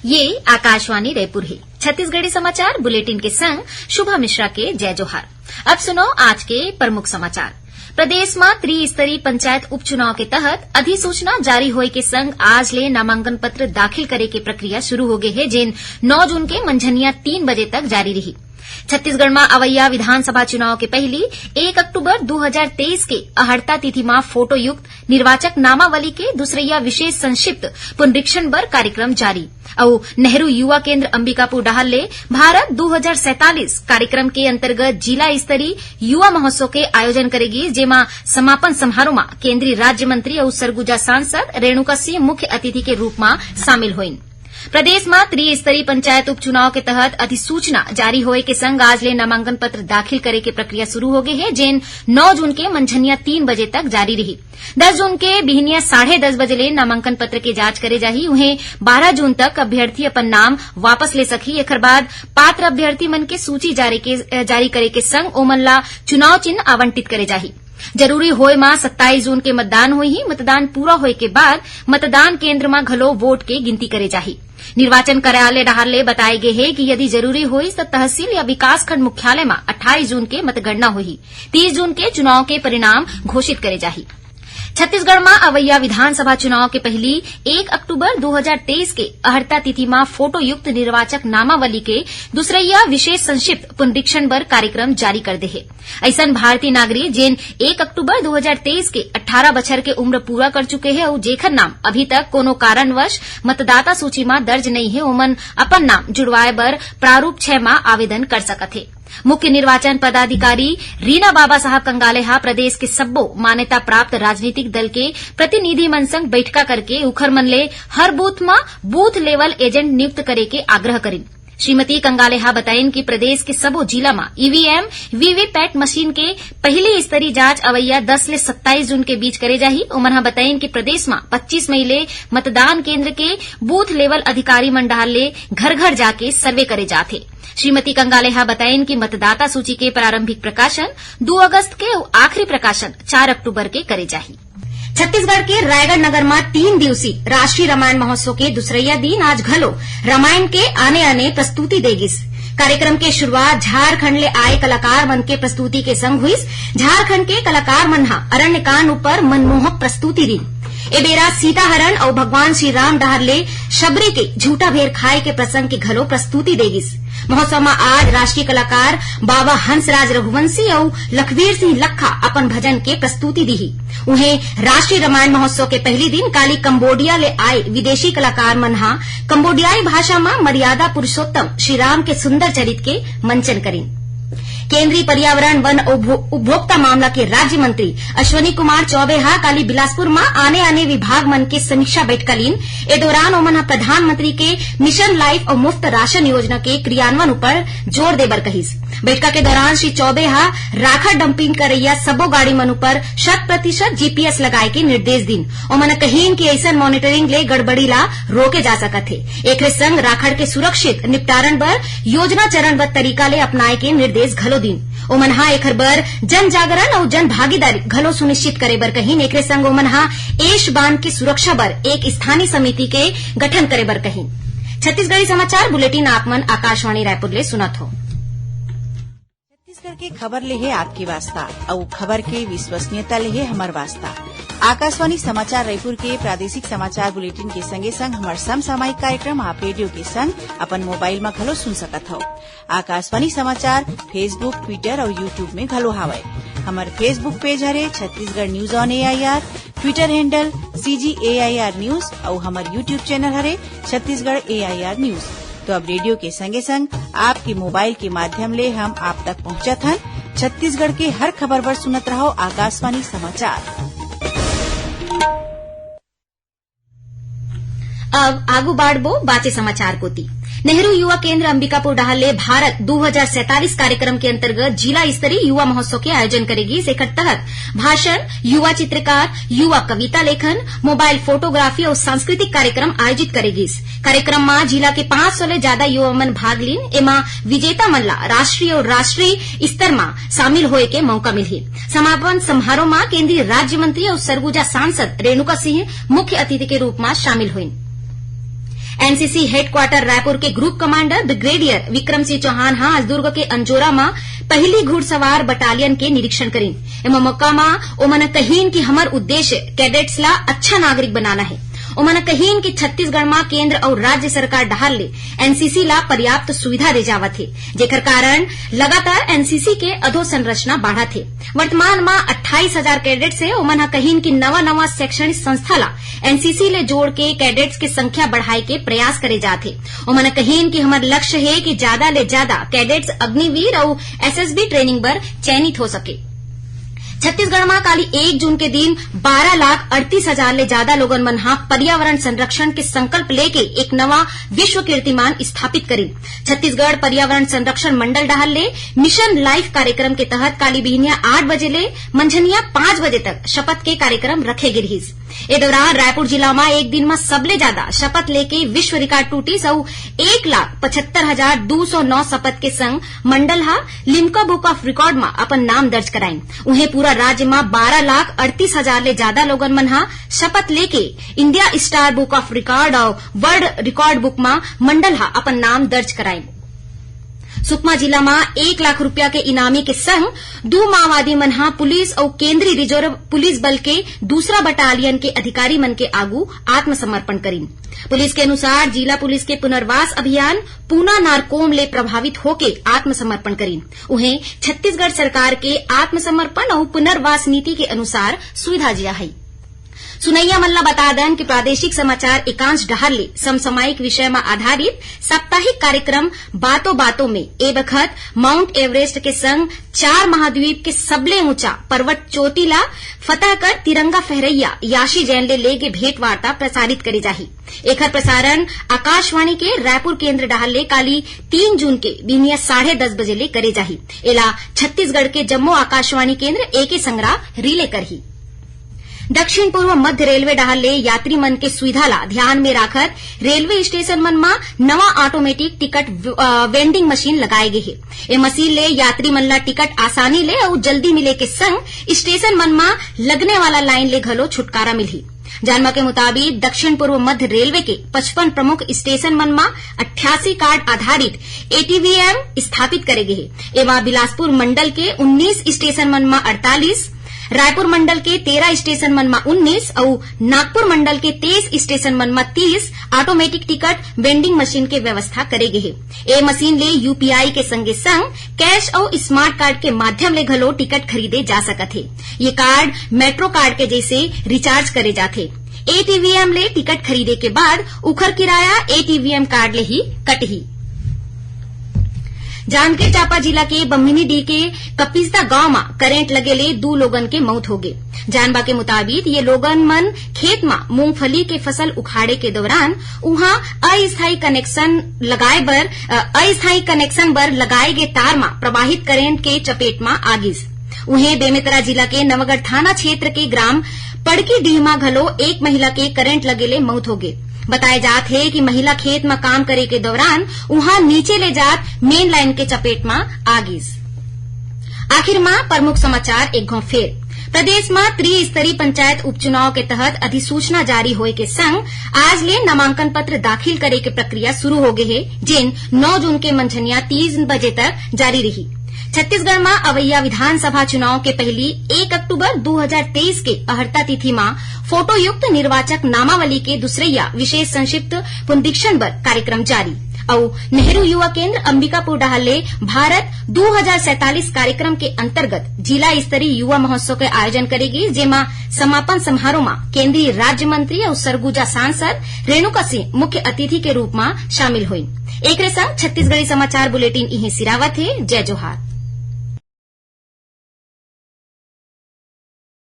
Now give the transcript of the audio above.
ये आकाशवाणी रायपुर है। छत्तीसगढ़ी समाचार बुलेटिन के संग शुभा मिश्रा के जय जोहार। अब सुनो आज के प्रमुख समाचार। प्रदेश में त्रिस्तरीय पंचायत उपचुनाव के तहत अधिसूचना जारी होए के संग आज ले नामांकन पत्र दाखिल करे के प्रक्रिया शुरू हो गई है, जिन 9 जून के मंझनिया 3 बजे तक जारी रही। छत्तीसगढ़ में अवैया विधानसभा चुनाव के पहली 1 अक्टूबर 2023 के अहर्ता तिथि में फोटो युक्त निर्वाचक नामावली के दूसरैया विशेष संक्षिप्त पुनरीक्षण बर कार्यक्रम जारी और नेहरू युवा केंद्र अंबिकापुर डाहर भारत 2047 कार्यक्रम के अंतर्गत जिला स्तरीय युवा महोत्सव के आयोजन करेगी, जेमा समापन समारोह में केंद्रीय राज्य मंत्री और सरगुजा सांसद रेणुका सिंह मुख्य अतिथि के रूप में शामिल हुईं। प्रदेश में त्रिस्तरीय पंचायत उपचुनाव के तहत अधिसूचना जारी होए के संग आज ले नामांकन पत्र दाखिल करे के प्रक्रिया शुरू हो गई है, जिन 9 जून के मंझनिया 3 बजे तक जारी रही। 10 जून के बिहनिया 10:30 बजे ले नामांकन पत्र के जांच करे जाही। उन्हें 12 जून तक अभ्यर्थी अपन नाम वापस ले सकी। एकर बाद पात्र अभ्यर्थी मन के सूची जारी करे के संग ओमन ला चुनाव चिन्ह आवंटित करे जाही। जरूरी होए में 27 जून के मतदान होई ही। मतदान पूरा होए के बाद मतदान केंद्र में घलो वोट के गिनती करे जाही। निर्वाचन कार्यालय डाहरले बताए गए है कि यदि जरूरी होई तो तहसील या विकासखंड मुख्यालय में 28 जून के मतगणना होई। 30 जून के चुनाव के परिणाम घोषित करे जाही। छत्तीसगढ़ में अवैया विधानसभा चुनाव के पहली 1 अक्टूबर 2023 के अहर्ता तिथि में फोटो युक्त निर्वाचक नामावली के दूसरैया विशेष संक्षिप्त पुनरीक्षण बर कार्यक्रम जारी कर दे है। ऐसन भारतीय नागरिक जिन 1 अक्टूबर 2023 के 18 बछर के उम्र पूरा कर चुके हैं और जेखर नाम अभी तक कोनो कारणवश मतदाता सूची में दर्ज नहीं है, ओमन अपन नाम जुड़वाए बर प्रारूप 6 में आवेदन कर सकत है। मुख्य निर्वाचन पदाधिकारी रीना बाबा साहब कंगाले प्रदेश के सब्बो मान्यता प्राप्त राजनीतिक दल के प्रतिनिधि मन संग बैठका करके उखर मन ले हर बूथ में बूथ लेवल एजेंट नियुक्त करे के आग्रह करिन। श्रीमती कंगाले बताइन कि प्रदेश के सबो जिला में ईवीएम वीवीपैट मशीन के पहली स्तरीय जांच अवैया 10 ले 27 जून के बीच करे जाही। उमन बताइन कि प्रदेश में 25 मई ले मतदान केंद्र के बूथ लेवल अधिकारी मन डाहर ले घर घर जाके सर्वे करे जाथे। श्रीमती कंगाले बताइन कि मतदाता सूची के प्रारंभिक प्रकाशन 2 अगस्त के और आखिरी प्रकाशन 4 अक्टूबर के करे जाही। छत्तीसगढ़ के रायगढ़ नगर में 3 दिवसीय राष्ट्रीय रामायण महोत्सव के दूसरैया दिन आज घलो रामायण के आने प्रस्तुति देगिस। कार्यक्रम के शुरुआत झारखंड ले आए कलाकार मन के प्रस्तुति के संग हुई। झारखंड के कलाकार मन अरण्यकांड ऊपर मनमोहक प्रस्तुति दी। ए बेरा सीताहरण और भगवान श्री राम डाहर ले शबरी के झूठा भेर खाए के प्रसंग के घलो प्रस्तुति देगिस। महोत्सव में आज राष्ट्रीय कलाकार बाबा हंसराज रघुवंशी और लखवीर सिंह लखा अपन भजन के प्रस्तुति दी। उन्हें राष्ट्रीय रामायण महोत्सव के पहली दिन काली कंबोडिया ले आए विदेशी कलाकार मन कंबोडियाई भाषा में मर्यादा पुरुषोत्तम श्री राम के सुंदर चरित्र के मंचन करिन। केंद्रीय पर्यावरण वन उपभोक्ता मामला के राज्य मंत्री अश्वनी कुमार चौबे काली बिलासपुर में आने विभाग मन के समीक्षा बैठक लीन। ए दौरान ओमन प्रधानमंत्री के मिशन लाइफ और मुफ्त राशन योजना के क्रियान्वयन ऊपर जोर देबर कहिस। बैठक के दौरान श्री चौबे राखा डंपिंग करैया सबो गाड़ी मन ऊपर 100% जीपीएस लगाए के निर्देश दिन। ओमन कहीन कि ऐसन मॉनिटरिंग ले गड़बड़ी ला रोके जा सकत है। एकरे संग राखड़ के सुरक्षित निपटारण बर योजना चरणबद्ध तरीका ले अपनाए के निर्देश घलो दिन। ओमन एकर बर जन जागरण और जन भागीदारी घलो सुनिश्चित करे बर कहीन। एकरे संग ओमन एश बांध की सुरक्षा बर एक स्थानीय समिति के गठन करे बर कहीन। छत्तीसगढ़ी समाचार बुलेटिन आपमन आकाशवाणी रायपुर ले सुनत हो। छत्तीसगढ़ के खबर ले है आपकी वास्ता और खबर के विश्वसनीयता ले है हमार वास्ता। आकाशवाणी समाचार रायपुर के प्रादेशिक समाचार बुलेटिन के संगे संग हमार समसामयिक कार्यक्रम आप रेडियो के संग अपन मोबाइल में घलो सुन सकत हो। आकाशवाणी समाचार फेसबुक, ट्विटर और यूट्यूब में घलो हावय। हमार फेसबुक पेज हरे Chhattisgarh news on AIR, Twitter handle CGAIR news और हमार यूट्यूब चैनल हरे छत्तीसगढ़ AIR न्यूज। तो अब रेडियो के संगे संग आपके मोबाइल के माध्यम ले हम आप तक पहुंचत हन। छत्तीसगढ़ के हर खबर पर सुनत रहो आकाशवाणी समाचार। अब आगू बाढ़बो बाचे समाचार कोती। नेहरू युवा केंद्र अंबिकापुर डाहर भारत 2047 कार्यक्रम के अंतर्गत जिला स्तरीय युवा महोत्सव के आयोजन करेगी। एकर तहत भाषण, युवा चित्रकार, युवा कविता लेखन, मोबाइल फोटोग्राफी और सांस्कृतिक कार्यक्रम आयोजित करेगी। कार्यक्रम में जिला के 500 ले ज्यादा युवा मन भाग लीन। एमा विजेता मन ला राष्ट्रीय और राष्ट्रीय स्तर में शामिल होए के मौका मिलही। समापन समारोह में केंद्रीय राज्य मंत्री और सरगुजा सांसद रेणुका सिंह मुख्य अतिथि के रूप में शामिल हुई। एनसीसी हेडक्वार्टर रायपुर के group commander brigadier Vikram Singh Chauhan आज दुर्ग के अंजोरा में पहली घुड़सवार बटालियन के निरीक्षण करीन। एमा मौका में ओमन कहीन कि हमर उद्देश्य कैडेट्स ला अच्छा नागरिक बनाना है। उन्होंने कहीन कि छत्तीसगढ़ में केंद्र और राज्य सरकार डहाल ले एनसीसी ला पर्याप्त सुविधा दे जावत है, जेकर कारण लगातार एनसीसी के अधोसंरचना बढ़ा थे। वर्तमान में 28,000 कैडेट्स है। उन्होंने कहीन कि नवा शैक्षणिक संस्था ला एनसीसी ले जोड़ के कैडेट्स की संख्या बढ़ाए के प्रयास करे जाते। उन्होंने कहीन कि हमार लक्ष्य है कि ज्यादा ले ज्यादा कैडेट्स अग्निवीर और एसएसबी ट्रेनिंग पर चयनित हो सके। छत्तीसगढ़ में काली 1 जून के दिन 12,38,000 ले ज्यादा लोगन मन पर्यावरण संरक्षण के संकल्प लेके एक नवा विश्व कीर्तिमान स्थापित करी। छत्तीसगढ़ पर्यावरण संरक्षण मंडल डहल ले मिशन लाइफ कार्यक्रम के तहत काली बिहनिया 8 बजे ले मंझनिया 5 बजे तक शपथ के कार्यक्रम रखे गे रहिस। ए दौरान रायपुर जिला में एक दिन में सबले ज्यादा शपथ लेके विश्व रिकॉर्ड टूटिस और 1,75,209 शपथ के संग मंडल लिम्का बुक ऑफ रिकॉर्ड में अपन नाम दर्ज कराई। उन्हें पूरा राज्य में 12,38,000 ले ज्यादा लोगन मन शपथ लेके India star book of record और वर्ल्ड रिकॉर्ड बुक में मंडल अपन नाम दर्ज कराई। सुकमा जिला में 1 लाख रुपया के इनामी के संग 2 माओवादी मन पुलिस और केंद्रीय रिजर्व पुलिस बल के दूसरा बटालियन के अधिकारी मन के आगू आत्मसमर्पण करीन। पुलिस के अनुसार जिला पुलिस के पुनर्वास अभियान पूना नारकोम ले प्रभावित होके आत्मसमर्पण करीन। उन्हें छत्तीसगढ़ सरकार के आत्मसमर्पण और पुनर्वास नीति के अनुसार सुविधा दिया है। सुनैया मल्ला बता दें कि प्रादेशिक समाचार एकांश डहर ले समसामयिक विषय में आधारित साप्ताहिक कार्यक्रम बातों बातों में ए बखत माउंट एवरेस्ट के संग 4 महाद्वीप के सबले ऊंचा पर्वत चोटी ला फतह कर तिरंगा फहरैया याशी जैन ले लेगे भेंट वार्ता प्रसारित करे जाही। एकर प्रसारण आकाशवाणी के रायपुर केंद्र डहर ले काली 3 जून के बिहनिया 10:30 बजे ले करे जाही। एला छत्तीसगढ़ के जम्मू आकाशवाणी केंद्र एके संगरा रिले करही। दक्षिण पूर्व मध्य रेलवे डहल ले यात्री मन के सुविधा ला ध्यान में राखत रेलवे स्टेशन मन में नवा ऑटोमेटिक टिकट वेंडिंग मशीन लगाए गए है। ए मशीन ले यात्री मन ला टिकट आसानी ले और जल्दी मिले के संग स्टेशन मन में लगने वाला लाइन ले घलो छुटकारा मिलही। जानवा के मुताबिक दक्षिण पूर्व मध्य रेलवे के 55 प्रमुख स्टेशन मन में 88 कार्ड आधारित एटीवीएम स्थापित करे गए है। एवं बिलासपुर मंडल के 19 स्टेशन मन में 48, रायपुर मंडल के 13 स्टेशन मन में 19 और नागपुर मंडल के 23 स्टेशन मन में 30 ऑटोमेटिक टिकट वेंडिंग मशीन के व्यवस्था करे गए है। ए मशीन ले यूपीआई के संगे संग कैश और स्मार्ट कार्ड के माध्यम ले घलो टिकट खरीदे जा सकत है। ये कार्ड मेट्रो कार्ड के जैसे रिचार्ज करे जाथे। एटीवीएम ले टिकट खरीदे के बाद उखर किराया एटीवीएम कार्ड ले ही कटही। जांजगीर चांपा जिला के बम्हिनीडीह के कपिस्ता गांव में करेंट लगे ले 2 लोगन के मौत हो गए। जानबा के मुताबिक ये लोगन मन खेत में मूंगफली के फसल उखाड़े के दौरान उहाँ अस्थायी कनेक्शन बर लगाए गए तार में प्रवाहित करेंट के चपेट में आगिस। उन्हें बेमेतरा जिला के नवगढ़ थाना क्षेत्र के ग्राम पड़की डीह में घलो एक महिला के करेंट लगे ले मौत हो गए। बताया जात है कि महिला खेत में काम करे के दौरान वहां नीचे ले जात मेन लाइन के चपेट में आगिस। आखिर में प्रमुख समाचार एक घो फेर। प्रदेश में त्रिस्तरीय पंचायत उपचुनाव के तहत अधिसूचना जारी होए के संग आज ले नामांकन पत्र दाखिल करे के प्रक्रिया शुरू हो गई है, जिन 9 जून के मंझनिया 3 बजे तक जारी रही। छत्तीसगढ़ में अवैया विधानसभा चुनाव के पहली 1 अक्टूबर 2023 के अहर्ता तिथि में फोटोयुक्त निर्वाचक नामावली के दूसरैया विशेष संक्षिप्त पुनरीक्षण पर कार्यक्रम जारी और नेहरू युवा केंद्र अंबिकापुर डहाले भारत 2047 कार्यक्रम के अंतर्गत जिला स्तरीय युवा महोत्सव के आयोजन करेगी, जेमा समापन समारोह में केंद्रीय राज्य मंत्री और सरगुजा सांसद रेणुका सिंह मुख्य अतिथि के रूप में शामिल हुई। एक संग छत्तीसगढ़ी समाचार बुलेटिन इहे सिरावत है। जय जोहार।